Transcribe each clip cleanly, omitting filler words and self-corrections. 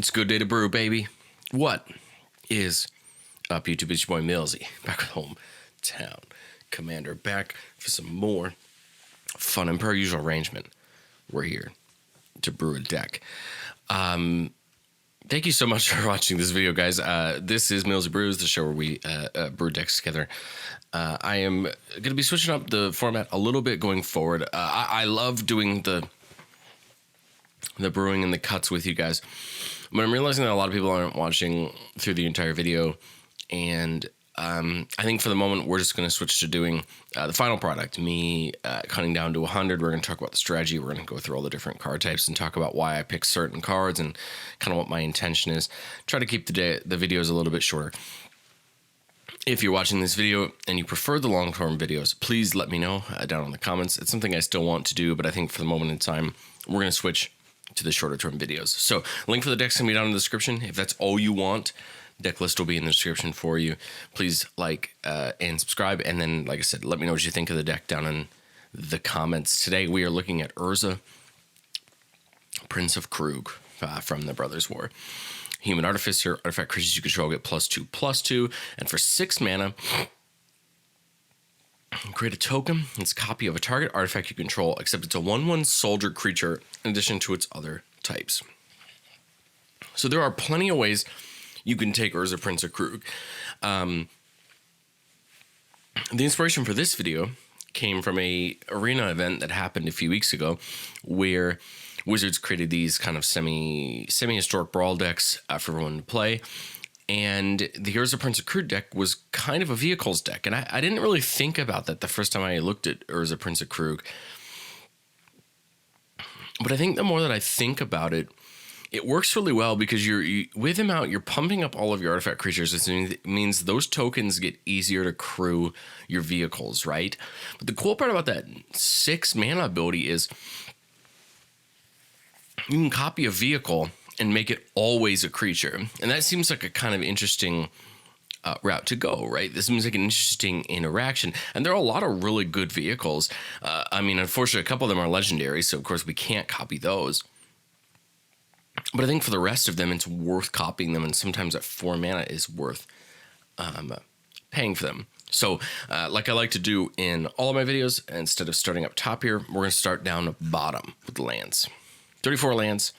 It's a good day to brew, baby. What is up, YouTube? It's your boy Millzy, back with Hometown Commander, back for some more fun and per usual arrangement. We're here to brew a deck. Thank you so much for watching this video, guys. This is Millzy Brews, the show where we brew decks together. I am going to be switching up the format a little bit going forward. I love doing the brewing and the cuts with you guys, but I'm realizing that a lot of people aren't watching through the entire video, and I think for the moment we're just going to switch to doing the final product, me cutting down to 100. We're going to talk about the strategy. We're going to go through all the different card types and talk about why I pick certain cards and kind of what my intention is. Try to keep the videos a little bit shorter. If you're watching this video and you prefer the long-term videos, please let me know down in the comments. It's something I still want to do, but I think for the moment in time, we're going to switch to the shorter-term videos. So link for the deck's going to be down in the description. If that's all you want, deck list will be in the description for you. Please like and subscribe. And then, like I said, let me know what you think of the deck down in the comments. Today, we are looking at Urza, Prince of Kroog from the Brothers War. Human Artificer, artifact creatures you control get +2/+2. And for 6 mana, create a token. It's a copy of a target artifact you control, except it's a 1/1 soldier creature in addition to its other types. So there are plenty of ways you can take Urza, Prince of Kroog. The inspiration for this video came from a arena event that happened a few weeks ago, where Wizards created these kind of semi-historic brawl decks for everyone to play. And the Urza Prince of Kroog deck was kind of a vehicles deck. And I didn't really think about that the first time I looked at Urza Prince of Kroog. But I think the more that I think about it, it works really well because with him out, you're pumping up all of your artifact creatures. It means those tokens get easier to crew your vehicles, right? But the cool part about that 6 mana ability is you can copy a vehicle and make it always a creature. And that seems like a kind of interesting route to go, right? This seems like an interesting interaction. And there are a lot of really good vehicles. I mean, unfortunately, a couple of them are legendary, so of course we can't copy those. But I think for the rest of them, it's worth copying them, and sometimes that 4 mana is worth paying for them. So, like I like to do in all of my videos, instead of starting up top here, we're going to start down the bottom with the lands. 34 lands.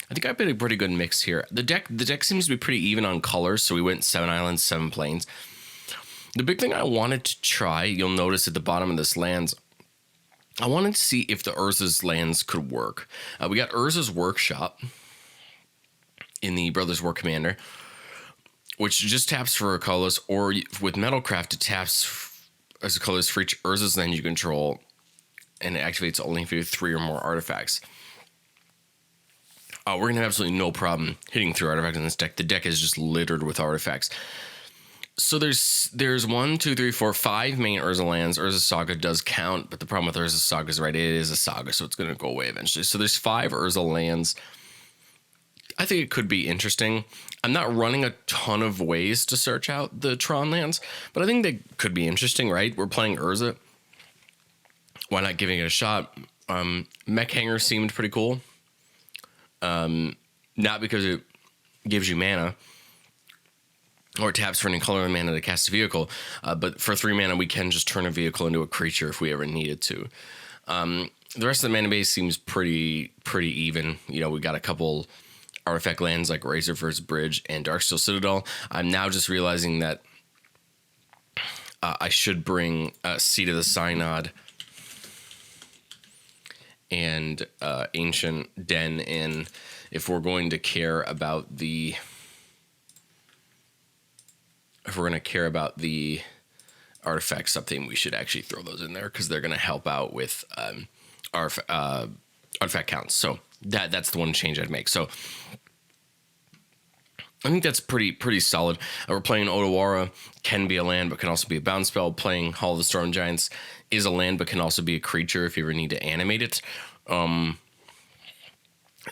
I think I put a pretty good mix here. The deck seems to be pretty even on colors, so we went 7 islands, 7 plains. The big thing I wanted to try, you'll notice at the bottom of this lands, I wanted to see if the Urza's lands could work. We got Urza's Workshop in the Brothers War Commander, which just taps for a colorless, or with Metalcraft, it taps as a colorless for each Urza's land you control, and it activates only if you have 3 or more artifacts. We're going to have absolutely no problem hitting through artifacts in this deck. The deck is just littered with artifacts. So there's 1, 2, 3, 4, 5 main Urza lands. Urza Saga does count, but the problem with Urza Saga is, right, it is a saga, so it's going to go away eventually. So there's 5 Urza lands. I think it could be interesting. I'm not running a ton of ways to search out the Tron lands, but I think they could be interesting, right? We're playing Urza. Why not giving it a shot? Mech Hanger seemed pretty cool. Not because it gives you mana or taps for any color of mana to cast a vehicle, but for 3 mana, we can just turn a vehicle into a creature if we ever needed to. The rest of the mana base seems pretty even. You know, we got a couple artifact lands like Razorverse Bridge and Darksteel Citadel. I'm now just realizing that I should bring Seat of the Synod and Ancient Den in if we're going to care about the artifact something. We should actually throw those in there because they're going to help out with artifact counts. So that's the one change I'd make. So I think that's pretty solid. We're playing Otawara, can be a land, but can also be a bounce spell. Playing Hall of the Storm Giants is a land, but can also be a creature if you ever need to animate it. It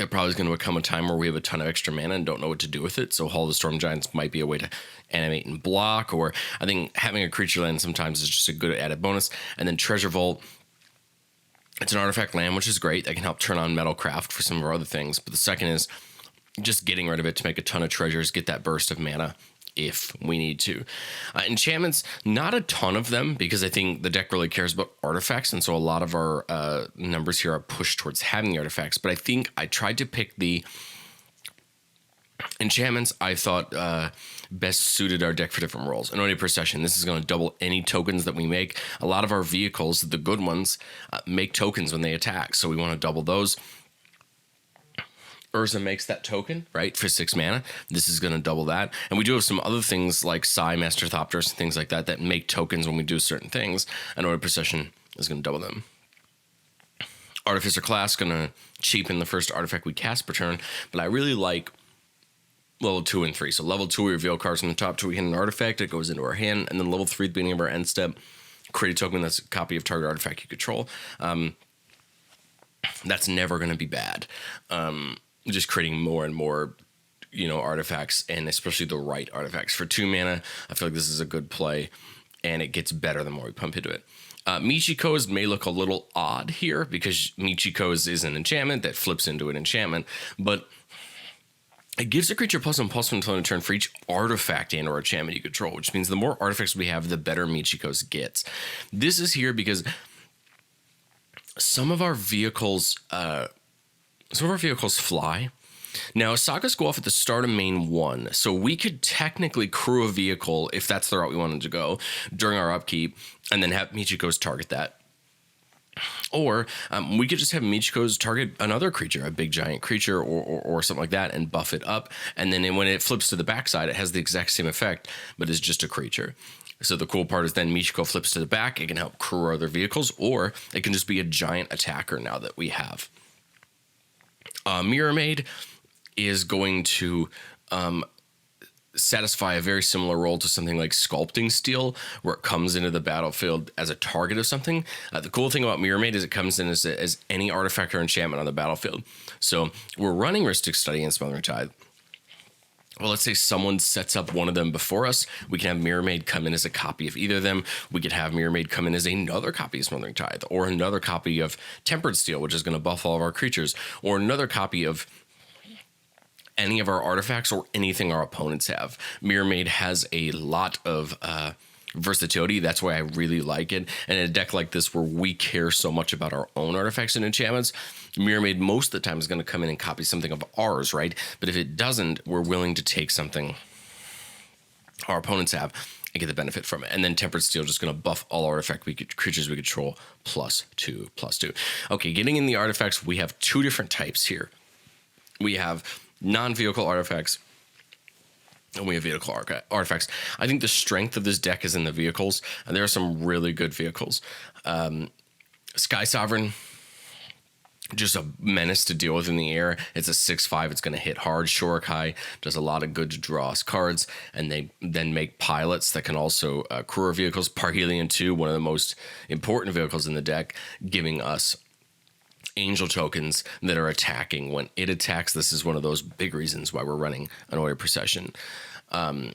probably is going to become a time where we have a ton of extra mana and don't know what to do with it. So Hall of the Storm Giants might be a way to animate and block, or I think having a creature land sometimes is just a good added bonus. And then Treasure Vault, it's an artifact land, which is great. That can help turn on Metalcraft for some of our other things. But the second is just getting rid of it to make a ton of treasures, get that burst of mana if we need to. Enchantments, not a ton of them, because I think the deck really cares about artifacts, and so a lot of our numbers here are pushed towards having the artifacts. But I think I tried to pick the enchantments I thought best suited our deck for different roles. Anointed Procession, this is going to double any tokens that we make. A lot of our vehicles, the good ones, make tokens when they attack, so we want to double those. Urza makes that token, right, for 6 mana. This is going to double that. And we do have some other things like Psy, Master Thopters, and things like that that make tokens when we do certain things. Anointed Procession is going to double them. Artificer class, going to cheapen the first artifact we cast per turn, but I really like level 2 and 3. So level 2, we reveal cards from the top 2, we hit an artifact, it goes into our hand, and then level 3 at the beginning of our end step, create a token that's a copy of target artifact you control. That's never going to be bad. Just creating more and more, artifacts, and especially the right artifacts. For 2 mana, I feel like this is a good play, and it gets better the more we pump into it. Michiko's may look a little odd here, because Michiko's is an enchantment that flips into an enchantment, but it gives a creature +1/+1 until end of turn for each artifact and or enchantment you control, which means the more artifacts we have, the better Michiko's gets. This is here because some of our vehicles fly. Now, sagas go off at the start of main 1, so we could technically crew a vehicle if that's the route we wanted to go during our upkeep, and then have Michiko's target that. Or we could just have Michiko's target another creature, a big giant creature or something like that, and buff it up. And then when it flips to the backside, it has the exact same effect, but it's just a creature. So the cool part is then Michiko flips to the back. It can help crew other vehicles, or it can just be a giant attacker now that we have. Mirror Maid is going to satisfy a very similar role to something like Sculpting Steel, where it comes into the battlefield as a target of something. The cool thing about Mirror Maid is it comes in as any artifact or enchantment on the battlefield. So we're running Rhystic Study and Smothering Tithe. Well, let's say someone sets up one of them before us. We can have Mirror Maid come in as a copy of either of them. We could have Mirror Maid come in as another copy of Smothering Tithe, or another copy of Tempered Steel, which is going to buff all of our creatures, or another copy of any of our artifacts or anything our opponents have. Mirror Maid has a lot of versatility. That's why I really like it. And in a deck like this, where we care so much about our own artifacts and enchantments, Mirror Maid most of the time is going to come in and copy something of ours, right? But if it doesn't, we're willing to take something our opponents have and get the benefit from it. And then Tempered Steel just going to buff all artifact creatures we control +2/+2. Okay, getting in the artifacts, we have 2 different types here. We have non-vehicle artifacts, and we have vehicle artifacts. I think the strength of this deck is in the vehicles, and there are some really good vehicles. Sky Sovereign, just a menace to deal with in the air. It's a 6/5. It's going to hit hard. Shurikai does a lot of good to draw us cards, and they then make pilots that can also crew our vehicles. Parhelion 2, one of the most important vehicles in the deck, giving us angel tokens that are attacking. When it attacks, this is one of those big reasons why we're running Anointed Procession. A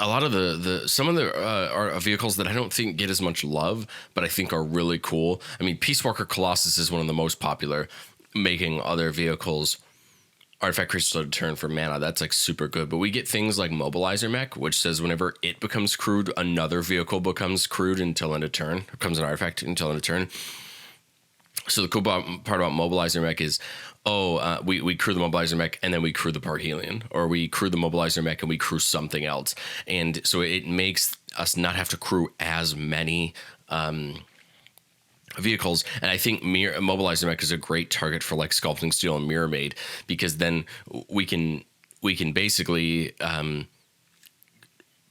lot of some of the are vehicles that I don't think get as much love, but I think are really cool. I mean, Peace Walker Colossus is one of the most popular, making other vehicles artifact creatures to turn for mana. That's like super good. But we get things like Mobilizer Mech, which says whenever it becomes crewed, another vehicle becomes crewed until end of turn, or becomes an artifact until end of turn. So the cool part about Mobilizer Mech is, we crew the Mobilizer Mech and then we crew the Parhelion, or we crew the Mobilizer Mech and we crew something else. And so it makes us not have to crew as many vehicles. And I think Mobilizer Mech is a great target for like Sculpting Steel and Mirror Maid, because then we can basically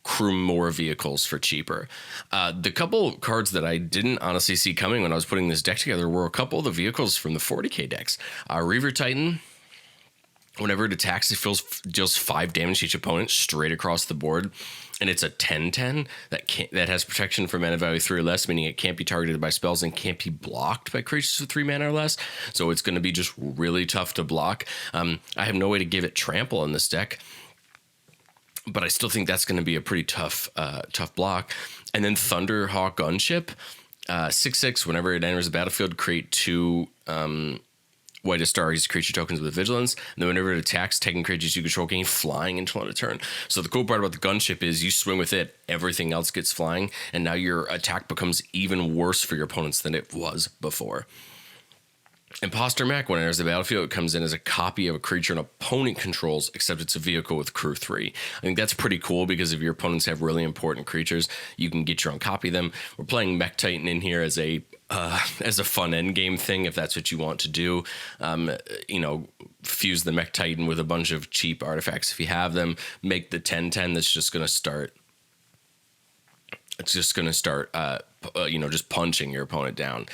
crew more vehicles for cheaper. The couple cards that I didn't honestly see coming when I was putting this deck together were a couple of the vehicles from the 40k decks. Reaver Titan, whenever it attacks, it deals 5 damage to each opponent straight across the board. And it's a 10/10 that has protection for mana value 3 or less, meaning it can't be targeted by spells and can't be blocked by creatures with 3 mana or less. So it's going to be just really tough to block. I have no way to give it trample in this deck, but I still think that's going to be a pretty tough block. And then Thunderhawk Gunship, 6/6. Whenever it enters the battlefield, create 2 white Astari's creature tokens with vigilance, and then whenever it attacks, taking creatures you control gain flying until end of turn. So the cool part about the gunship is you swing with it, everything else gets flying, and now your attack becomes even worse for your opponents than it was before. Imposter Mech, when it enters the battlefield, it comes in as a copy of a creature an opponent controls, except it's a vehicle with crew 3. I think that's pretty cool because if your opponents have really important creatures, you can get your own copy of them. We're playing Mech Titan in here as a fun end game thing, if that's what you want to do. Fuse the Mech Titan with a bunch of cheap artifacts if you have them. Make the 10/10 that's just going to start. It's just going to start, just punching your opponent down.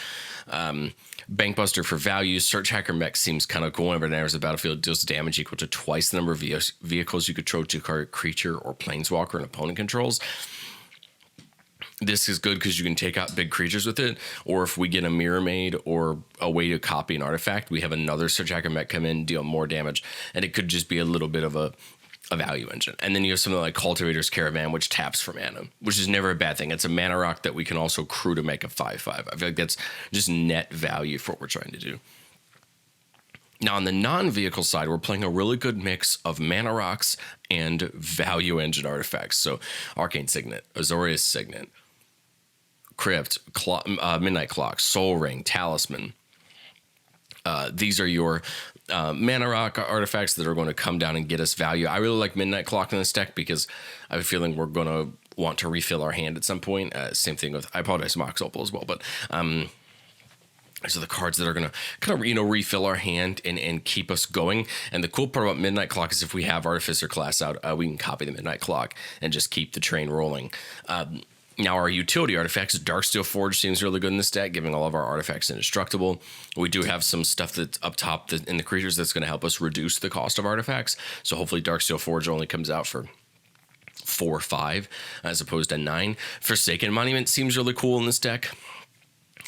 Bankbuster for value. Search Hacker Mech seems kind of cool. Whenever it enters the battlefield, deals damage equal to twice the number of vehicles you control to target creature or planeswalker an opponent controls. This is good because you can take out big creatures with it, or if we get a Mirror Maid or a way to copy an artifact, we have another Search Hacker Mech come in, deal more damage, and it could just be a little bit of a value engine. And then you have something like Cultivator's Caravan, which taps for mana, which is never a bad thing. It's a mana rock that we can also crew to make a 5/5. I feel like that's just net value for what we're trying to do. Now, on the non-vehicle side, we're playing a really good mix of mana rocks and value engine artifacts. So Arcane Signet, Azorius Signet, Crypt, Midnight Clock, Soul Ring, Talisman. These are your mana rock artifacts that are going to come down and get us value. I really like Midnight Clock in this deck because I have a feeling we're going to want to refill our hand at some point. Same thing with, I apologize, Mox Opal as well, but so the cards that are going to kind of, refill our hand and keep us going. And the cool part about Midnight Clock is if we have Artificer class out, we can copy the Midnight Clock and just keep the train rolling. Now, our utility artifacts, Darksteel Forge seems really good in this deck, giving all of our artifacts indestructible. We do have some stuff that's up top in the creatures that's going to help us reduce the cost of artifacts. So hopefully Darksteel Forge only comes out for 4 or 5 as opposed to 9. Forsaken Monument seems really cool in this deck.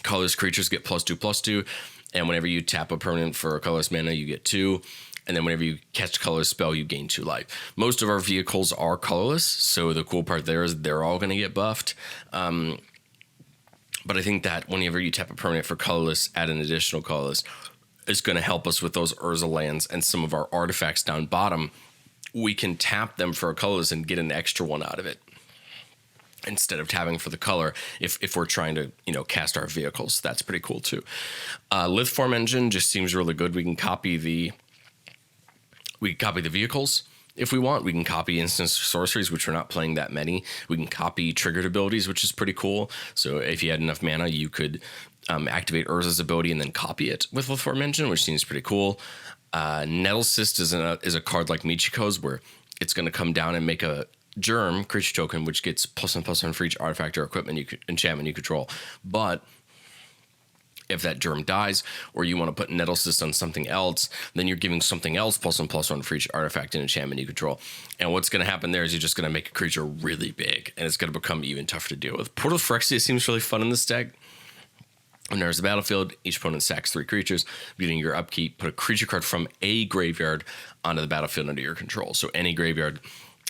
Colorless creatures get +2/+2, and whenever you tap a permanent for a colorless mana, you get 2. And then whenever you catch a colorless spell, you gain 2 life. Most of our vehicles are colorless, so the cool part there is they're all going to get buffed. But I think that whenever you tap a permanent for colorless, add an additional colorless, it's going to help us with those Urza lands and some of our artifacts down bottom. We can tap them for a colorless and get an extra one out of it, instead of tapping for the color if we're trying to cast our vehicles. That's pretty cool too. Lithform Engine just seems really good. We can copy the vehicles if we want. We can copy instants sorceries, which we're not playing that many. We can copy triggered abilities, which is pretty cool. So if you had enough mana, you could activate Urza's ability and then copy it with Lithform Engine, which seems pretty cool. Nettle Cyst is a card like Michiko's, where it's going to come down and make a Germ creature token, which gets +1/+1 for each artifact or enchantment you control. But if that Germ dies, or you want to put Nettle Cyst on something else, then you're giving something else +1/+1 for each artifact and enchantment you control. And what's going to happen there is you're just going to make a creature really big, and it's going to become even tougher to deal with. Portal Phyrexia seems really fun in this deck. When there's a battlefield, each opponent sacks 3 creatures. Beginning your upkeep, put a creature card from a graveyard onto the battlefield under your control. So any graveyard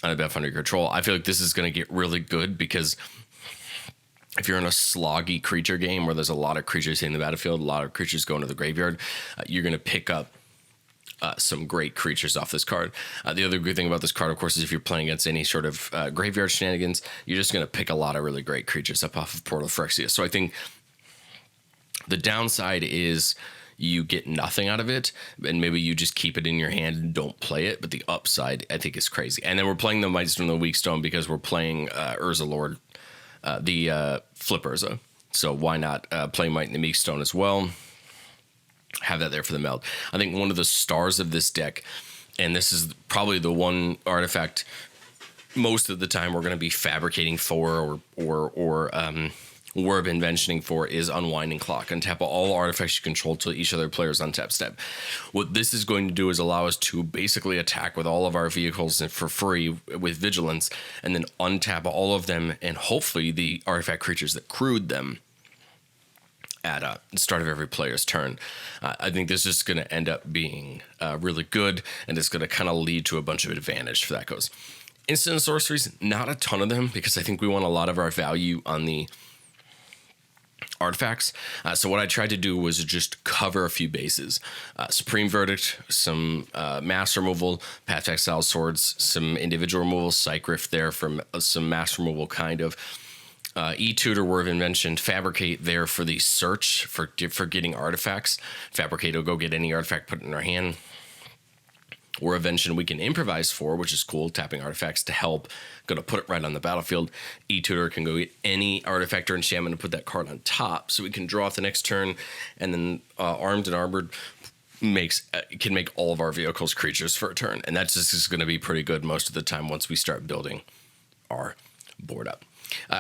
on the battlefield under your control. I feel like this is going to get really good because if you're in a sloggy creature game where there's a lot of creatures in the battlefield, a lot of creatures going to the graveyard, you're going to pick up some great creatures off this card. The other good thing about this card, of course, is if you're playing against any sort of graveyard shenanigans, you're just going to pick a lot of really great creatures up off of Portal Phyrexia. So I think the downside is you get nothing out of it, and maybe you just keep it in your hand and don't play it. But the upside, I think, is crazy. And then we're playing the Mightstone and the Weakstone because we're playing Urza Lord, the Flip Urza. So why not play Might and the Weakstone as well? Have that there for the meld. I think one of the stars of this deck, and this is probably the one artifact most of the time we're going to be fabricating for or Warp Inventioning for, is Unwinding Clock. Untap all artifacts you control till each other player's untap step. What this is going to do is allow us to basically attack with all of our vehicles for free with Vigilance, and then untap all of them and hopefully the artifact creatures that crewed them at the start of every player's turn. I think this is going to end up being really good, and it's going to kind of lead to a bunch of advantage for that goes. Instant sorceries, not a ton of them, because I think we want a lot of our value on the artifacts. So what I tried to do was just cover a few bases. Supreme Verdict, some mass removal, Path to Exile Swords, some individual removal, Psych Rift there from some mass removal kind of. E-Tutor, Word of Invention, Fabricate there for the search for getting artifacts. Fabricate will go get any artifact, put it in our hand. Word of Invention we can improvise for, which is cool, tapping artifacts to help. Going to put it right on the battlefield. E-Tutor can go get any artifact or enchantment and put that card on top, so we can draw it the next turn. And then Armed and Armored can make all of our vehicles creatures for a turn, and that's just going to be pretty good most of the time once we start building our board up.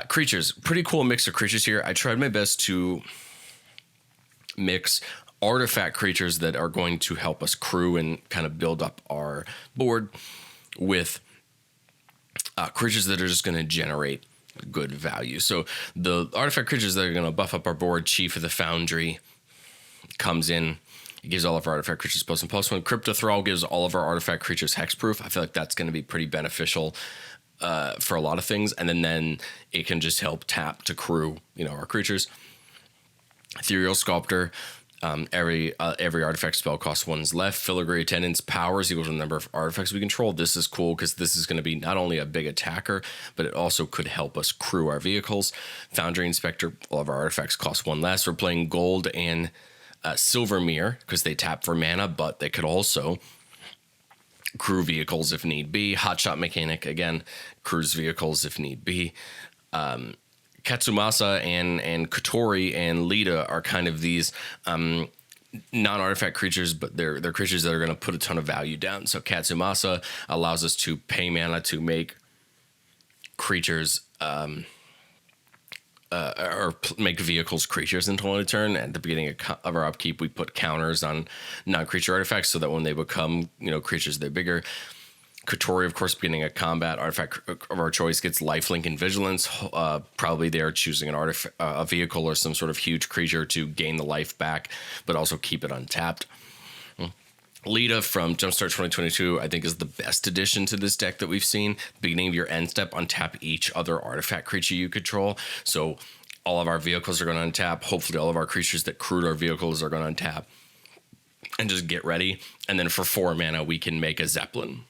Creatures, pretty cool mix of creatures here. I tried my best to mix artifact creatures that are going to help us crew and kind of build up our board with creatures that are just going to generate good value. So the artifact creatures that are going to buff up our board, Chief of the Foundry comes in. It gives all of our artifact creatures +1/+1. Crypto Thrall gives all of our artifact creatures hexproof. I feel like that's going to be pretty beneficial for a lot of things. And then it can just help tap to crew, our creatures. Ethereal Sculptor. Every artifact spell costs 1's left. Filigree Attendance, powers equal to the number of artifacts we control. This is cool because this is going to be not only a big attacker, but it also could help us crew our vehicles. Foundry Inspector, all of our artifacts cost 1 less. We're playing gold and Silver Mirror because they tap for mana, but they could also crew vehicles if need be. Hotshot Mechanic, again, crews vehicles if need be. Katsumasa and Kotori and Lita are kind of these non-artifact creatures, but they're creatures that are going to put a ton of value down. So Katsumasa allows us to pay mana to make creatures make vehicles creatures until end of turn. At the beginning of our upkeep, we put counters on non-creature artifacts so that when they become creatures, they're bigger. Kotori, of course, beginning of combat, artifact of our choice gets lifelink and vigilance. Probably they're choosing a vehicle or some sort of huge creature to gain the life back, but also keep it untapped. Lita from Jumpstart 2022, I think, is the best addition to this deck that we've seen. Beginning of your end step, untap each other artifact creature you control. So all of our vehicles are going to untap. Hopefully all of our creatures that crewed our vehicles are going to untap. And just get ready. And then for 4 mana, we can make a Zeppelin,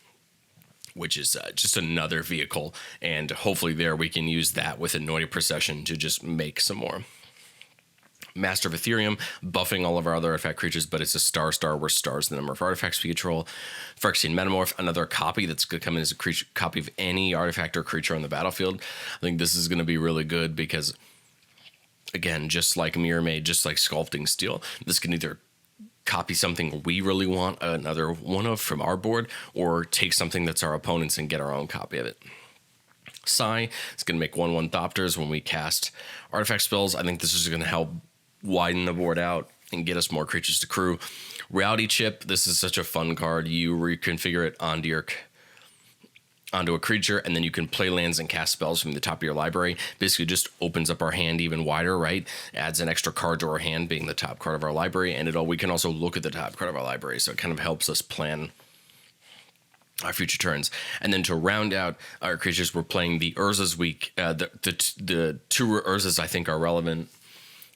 which is just another vehicle. And hopefully there we can use that with Anointed Procession to just make some more. Master of Ethereum, buffing all of our other artifact creatures, but it's a star where stars the number of artifacts we control. Phyrexian Metamorph, another copy that's going to come in as a copy of any artifact or creature on the battlefield. I think this is going to be really good because, again, just like Mirror Maid, just like Sculpting Steel, this can either copy something we really want another one of from our board, or take something that's our opponent's and get our own copy of it. Sai, it's going to make 1/1 Thopters when we cast artifact spells. I think this is going to help widen the board out and get us more creatures to crew. Reality Chip, this is such a fun card. You reconfigure it onto a creature, and then you can play lands and cast spells from the top of your library. Basically just opens up our hand even wider, right? Adds an extra card to our hand, being the top card of our library, and we can also look at the top card of our library, so it kind of helps us plan our future turns. And then to round out our creatures, we're playing the Urza's week. The 2 Urzas I think are relevant.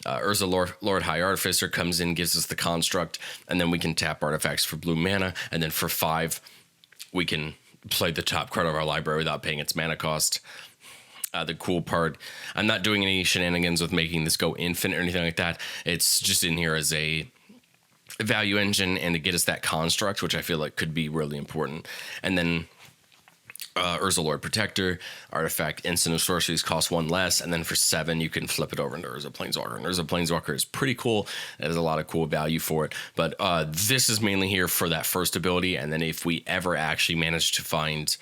Urza Lord High Artificer comes in, gives us the construct, and then we can tap artifacts for blue mana, and then for 5 we can play the top card of our library without paying its mana cost. The cool part, I'm not doing any shenanigans with making this go infinite or anything like that. It's just in here as a value engine and to get us that construct, which I feel like could be really important. And then Urza Lord Protector, artifact instant of sorceries costs 1 less, and then for 7 you can flip it over into Urza Planeswalker. And Urza Planeswalker is pretty cool. It has a lot of cool value for it. But this is mainly here for that first ability, and then if we ever actually manage to find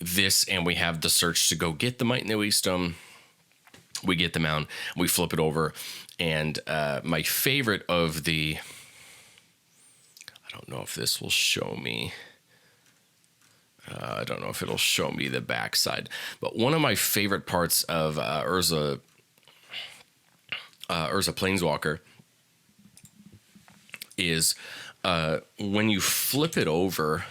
this and we have the search to go get the Might and the Wisdom, we get the Mount, we flip it over. And my favorite of the... I don't know if this will show me... I don't know if it'll show me the backside, but one of my favorite parts of Urza Planeswalker is when you flip it over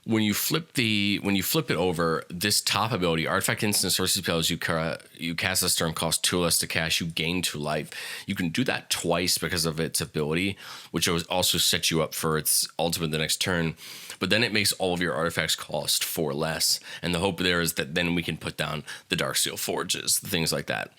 when you flip it over, this top ability, artifact instant sorcery spells you cast this turn cost 2 less to cast, you gain 2 life. You can do that twice because of its ability, which also sets you up for its ultimate the next turn. But then it makes all of your artifacts cost 4 less, and the hope there is that then we can put down the Darksteel Forges, things like that,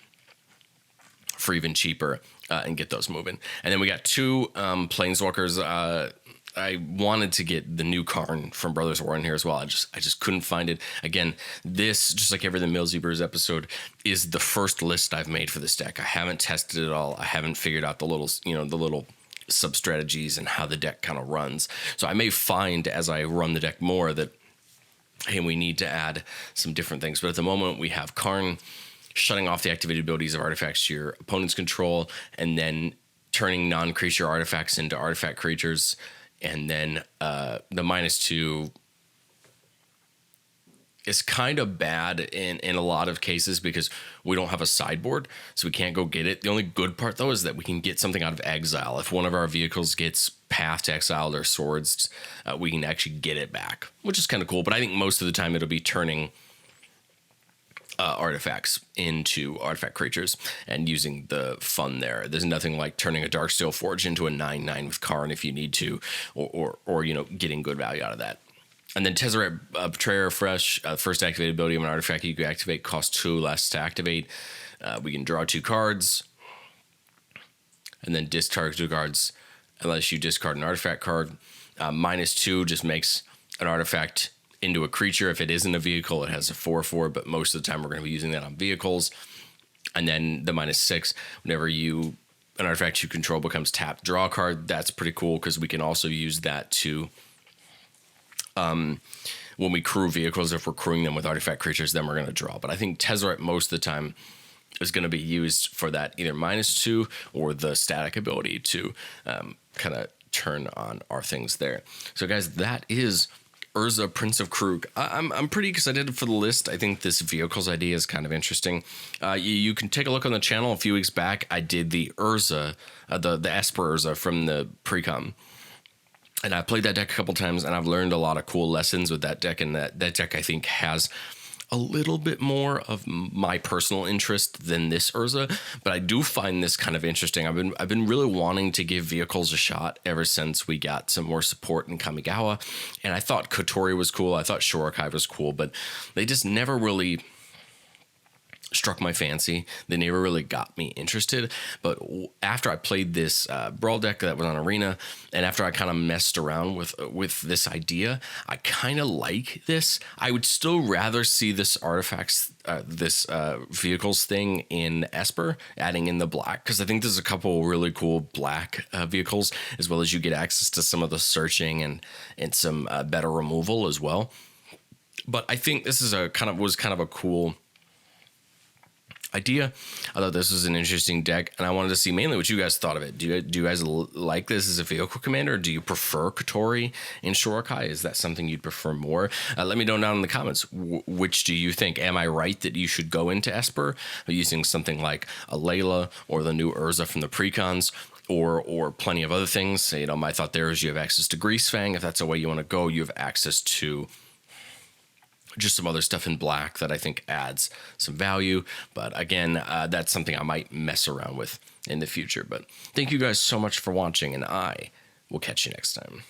for even cheaper, and get those moving. And then we got 2 Planeswalkers. I wanted to get the new Karn from Brothers War in here as well. I just couldn't find it. Again, this, just like every the Millzy Brews episode, is the first list I've made for this deck. I haven't tested it all. I haven't figured out the little sub strategies and how the deck kind of runs. So I may find as I run the deck more that, hey, we need to add some different things. But at the moment, we have Karn shutting off the activated abilities of artifacts to your opponent's control, and then turning non-creature artifacts into artifact creatures. And then the -2 is kind of bad in a lot of cases because we don't have a sideboard, so we can't go get it. The only good part, though, is that we can get something out of exile. If one of our vehicles gets pathed, exiled, or swords, we can actually get it back, which is kind of cool. But I think most of the time it'll be turning artifacts into artifact creatures and using the fun there. There's nothing like turning a Darksteel Forge into a 9/9 with Karn if you need to, or getting good value out of that. And then Tezzeret Betrayer Fresh, first activated ability of an artifact you can activate, costs 2 less to activate. We can draw 2 cards and then discard 2 cards unless you discard an artifact card. -2 just makes an artifact into a creature. If it isn't a vehicle, it has a 4/4, but most of the time we're going to be using that on vehicles. And then the -6, whenever an artifact you control becomes tapped, draw a card. That's pretty cool because we can also use that to, when we crew vehicles, if we're crewing them with artifact creatures, then we're going to draw. But I think Tezzeret most of the time is going to be used for that either -2 or the static ability to kind of turn on our things there. So guys, that is Urza, Prince of Kroog. I'm pretty excited for the list. I think this vehicles idea is kind of interesting. You can take a look on the channel. A few weeks back, I did the Urza, the Esper Urza from the pre-com. And I played that deck a couple times, and I've learned a lot of cool lessons with that deck. And that deck, I think, has a little bit more of my personal interest than this Urza, but I do find this kind of interesting. I've been really wanting to give vehicles a shot ever since we got some more support in Kamigawa, and I thought Kotori was cool. I thought Shorokai was cool, but they just never really struck my fancy. They never really got me interested. But after I played this Brawl deck that was on Arena, and after I kind of messed around with this idea, I kind of like this. I would still rather see this artifacts, vehicles thing in Esper, adding in the black, because I think there's a couple really cool black vehicles, as well as you get access to some of the searching and some better removal as well. But I think this is was kind of a cool idea. I thought this was an interesting deck, and I wanted to see mainly what you guys thought of it. Do you guys like this as a vehicle commander? Or do you prefer Kotori and Shorokai? Is that something you'd prefer more? Let me know down in the comments. Which do you think? Am I right that you should go into Esper using something like a Layla or the new Urza from the precons? Or plenty of other things. My thought there is you have access to Greasefang. If that's the way you want to go, you have access to just some other stuff in black that I think adds some value. But again, that's something I might mess around with in the future. But thank you guys so much for watching, and I will catch you next time.